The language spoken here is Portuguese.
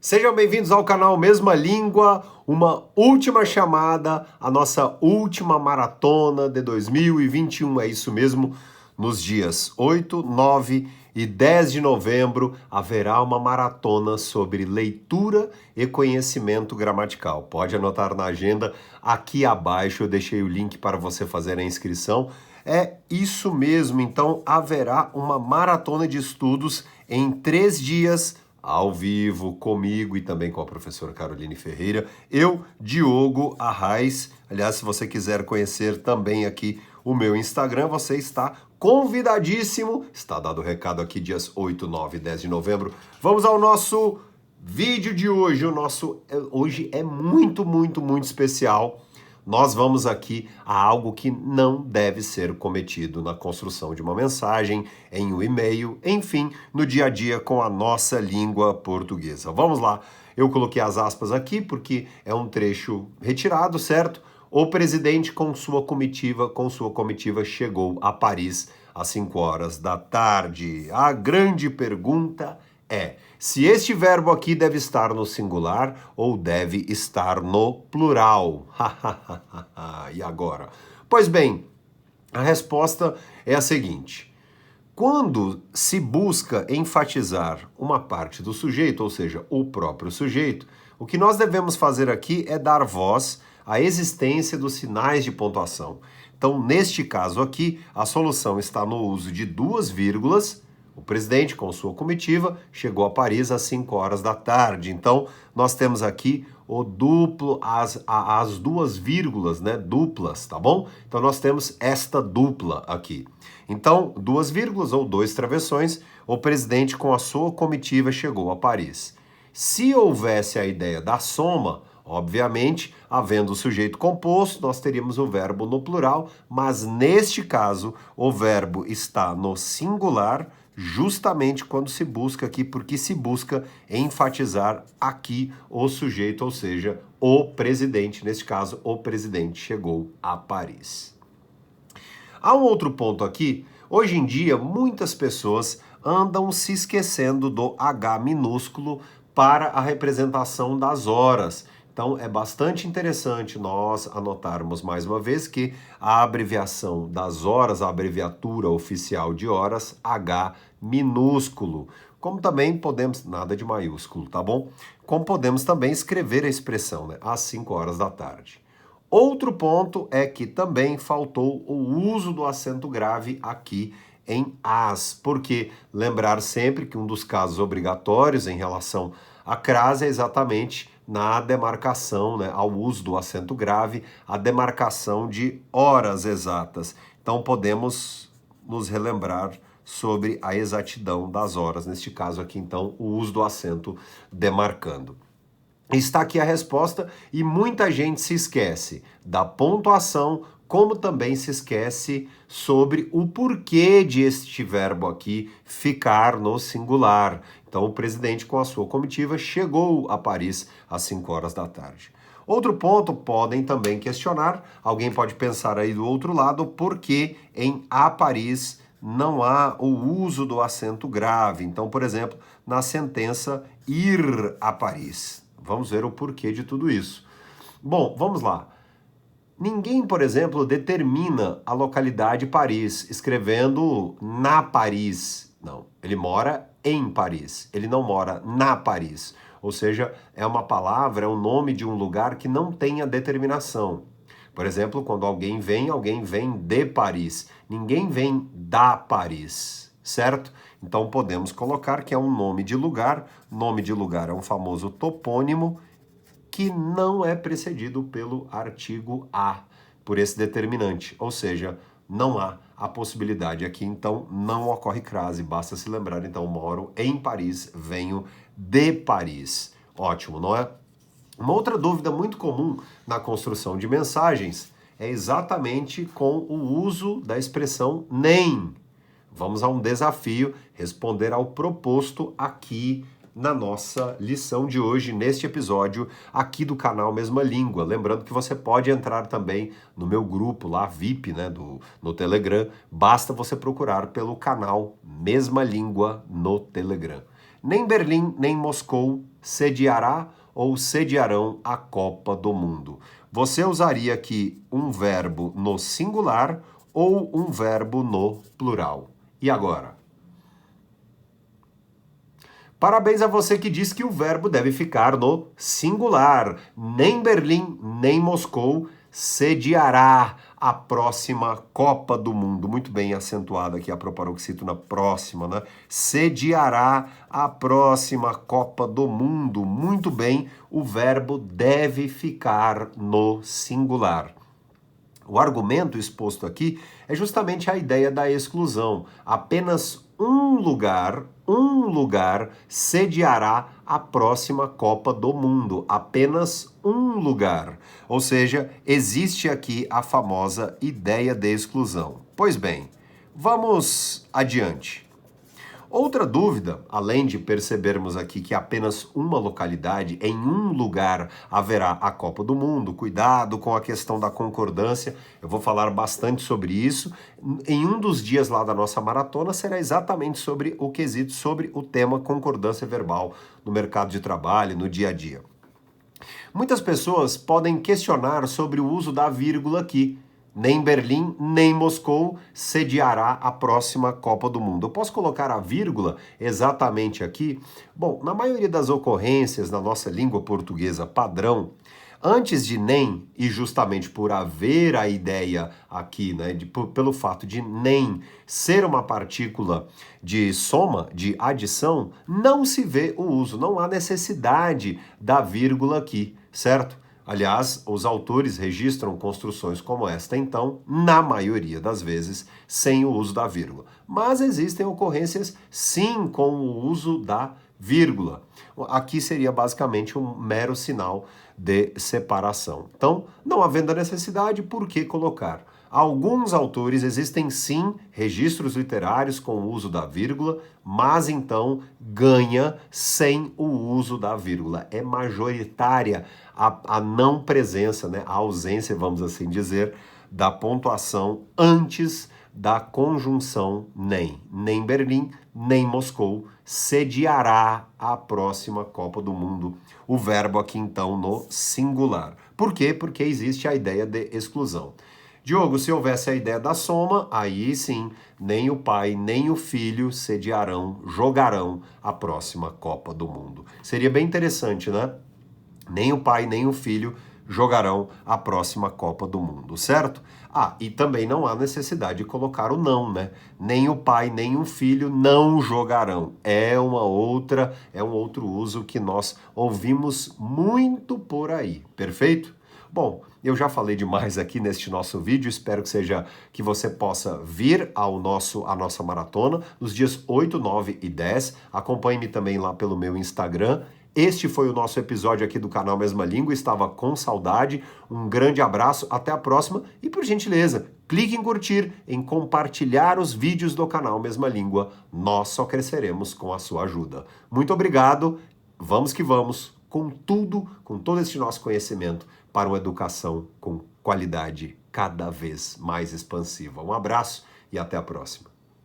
Sejam bem-vindos ao canal Mesma Língua, uma última chamada, a nossa última maratona de 2021, é isso mesmo, nos dias 8, 9 e 10 de novembro haverá uma maratona sobre leitura e conhecimento gramatical. Pode anotar na agenda, aqui abaixo eu deixei o link para você fazer a inscrição. É isso mesmo, então haverá uma maratona de estudos em 3 dias, ao vivo, comigo e também com a professora Caroline Ferreira. Eu, Diogo Arraes. Aliás, se você quiser conhecer também aqui o meu Instagram, você está convidadíssimo. Está dado o recado aqui, dias 8, 9 e 10 de novembro. Vamos ao nosso vídeo de hoje. Hoje é muito especial. Nós vamos aqui a algo que não deve ser cometido na construção de uma mensagem, em um e-mail, enfim, no dia a dia com a nossa língua portuguesa. Vamos lá, eu coloquei as aspas aqui porque é um trecho retirado, certo? O presidente com sua comitiva chegou a Paris às 5 horas da tarde. A grande pergunta é: se este verbo aqui deve estar no singular ou deve estar no plural? E agora? Pois bem, a resposta é a seguinte: quando se busca enfatizar uma parte do sujeito, ou seja, o próprio sujeito, o que nós devemos fazer aqui é dar voz à existência dos sinais de pontuação. Então, neste caso aqui, a solução está no uso de duas vírgulas. O presidente, com sua comitiva, chegou a Paris às 5 horas da tarde. Então, nós temos aqui o duplo, as duas vírgulas, né, duplas, tá bom? Então, nós temos esta dupla aqui. Então, duas vírgulas ou dois travessões, o presidente com a sua comitiva chegou a Paris. Se houvesse a ideia da soma, obviamente, havendo o sujeito composto, nós teríamos o verbo no plural, mas neste caso, o verbo está no singular, justamente quando se busca aqui, porque se busca enfatizar aqui o sujeito, ou seja, o presidente. Neste caso, o presidente chegou a Paris. Há um outro ponto aqui. Hoje em dia, muitas pessoas andam se esquecendo do H minúsculo para a representação das horas. Então, é bastante interessante nós anotarmos mais uma vez que a abreviação das horas, a abreviatura oficial de horas, H minúsculo. Como também podemos, nada de maiúsculo, tá bom? Como podemos também escrever a expressão, né, às 5 horas da tarde. Outro ponto é que também faltou o uso do acento grave aqui em as, porque lembrar sempre que um dos casos obrigatórios em relação à crase é exatamente na demarcação, né, ao uso do acento grave, a demarcação de horas exatas. Então podemos nos relembrar sobre a exatidão das horas, neste caso aqui então o uso do acento demarcando. Está aqui a resposta e muita gente se esquece da pontuação, como também se esquece sobre o porquê de este verbo aqui ficar no singular. Então, o presidente com a sua comitiva chegou a Paris às 5 horas da tarde. Outro ponto, podem também questionar, alguém pode pensar aí do outro lado, por que em a Paris não há o uso do acento grave. Então, por exemplo, na sentença ir a Paris. Vamos ver o porquê de tudo isso. Bom, vamos lá. Ninguém, por exemplo, determina a localidade Paris escrevendo na Paris. Não, ele mora em Paris. Ele não mora na Paris. Ou seja, é uma palavra, é o nome de um lugar que não tem a determinação. Por exemplo, quando alguém vem de Paris. Ninguém vem da Paris, certo? Então podemos colocar que é um nome de lugar. Nome de lugar é um famoso topônimo que não é precedido pelo artigo a, por esse determinante. Ou seja, não há a possibilidade aqui, então não ocorre crase. Basta se lembrar, então, moro em Paris, venho de Paris. Ótimo, não é? Uma outra dúvida muito comum na construção de mensagens é exatamente com o uso da expressão nem. Vamos a um desafio, responder ao proposto aqui na nossa lição de hoje, neste episódio aqui do canal Mesma Língua. Lembrando que você pode entrar também no meu grupo lá, VIP, né, no Telegram. Basta você procurar pelo canal Mesma Língua no Telegram. nem Berlim, nem Moscou sediará ou sediarão a Copa do Mundo. Você usaria aqui um verbo no singular ou um verbo no plural? E agora? Parabéns a você que diz que o verbo deve ficar no singular. Nem Berlim, nem Moscou sediará a próxima Copa do Mundo. Muito bem acentuado aqui a proporoxítono na próxima, né? Sediará a próxima Copa do Mundo. Muito bem, o verbo deve ficar no singular. O argumento exposto aqui é justamente a ideia da exclusão. Apenas um lugar sediará a próxima Copa do Mundo. Apenas um lugar. Ou seja, existe aqui a famosa ideia de exclusão. Pois bem, vamos adiante. Outra dúvida, além de percebermos aqui que apenas uma localidade, em um lugar, haverá a Copa do Mundo, cuidado com a questão da concordância, eu vou falar bastante sobre isso. Em um dos dias lá da nossa maratona será exatamente sobre o quesito, sobre o tema concordância verbal no mercado de trabalho, no dia a dia. Muitas pessoas podem questionar sobre o uso da vírgula aqui. Nem Berlim, nem Moscou sediará a próxima Copa do Mundo. Eu posso colocar a vírgula exatamente aqui? Bom, na maioria das ocorrências na nossa língua portuguesa padrão, antes de nem, e justamente por haver a ideia aqui, né, pelo fato de nem ser uma partícula de soma, de adição, não se vê o uso, não há necessidade da vírgula aqui, certo? Aliás, os autores registram construções como esta, então, na maioria das vezes, sem o uso da vírgula. Mas existem ocorrências, sim, com o uso da vírgula. Aqui seria basicamente um mero sinal de separação. Então, não havendo a necessidade, por que colocar? Alguns autores existem sim registros literários com o uso da vírgula, mas então ganha sem o uso da vírgula. É majoritária a não presença, né, a ausência, vamos assim dizer, da pontuação antes da conjunção nem. Nem Berlim, nem Moscou sediará a próxima Copa do Mundo. O verbo aqui então no singular. Por quê? Porque existe a ideia de exclusão. Diogo, se houvesse a ideia da soma, aí sim, nem o pai nem o filho sediarão, jogarão a próxima Copa do Mundo. Seria bem interessante, né? Nem o pai nem o filho jogarão a próxima Copa do Mundo, certo? Ah, e também não há necessidade de colocar o não, né? Nem o pai nem o filho não jogarão. É um outro uso que nós ouvimos muito por aí, perfeito? Bom, eu já falei demais aqui neste nosso vídeo, espero que você possa vir à nossa maratona nos dias 8, 9 e 10. Acompanhe-me também lá pelo meu Instagram. Este foi o nosso episódio aqui do canal Mesma Língua, estava com saudade. Um grande abraço, até a próxima e por gentileza, clique em curtir, em compartilhar os vídeos do canal Mesma Língua. Nós só cresceremos com a sua ajuda. Muito obrigado, vamos que vamos, com tudo, com todo este nosso conhecimento para uma educação com qualidade cada vez mais expansiva. Um abraço e até a próxima.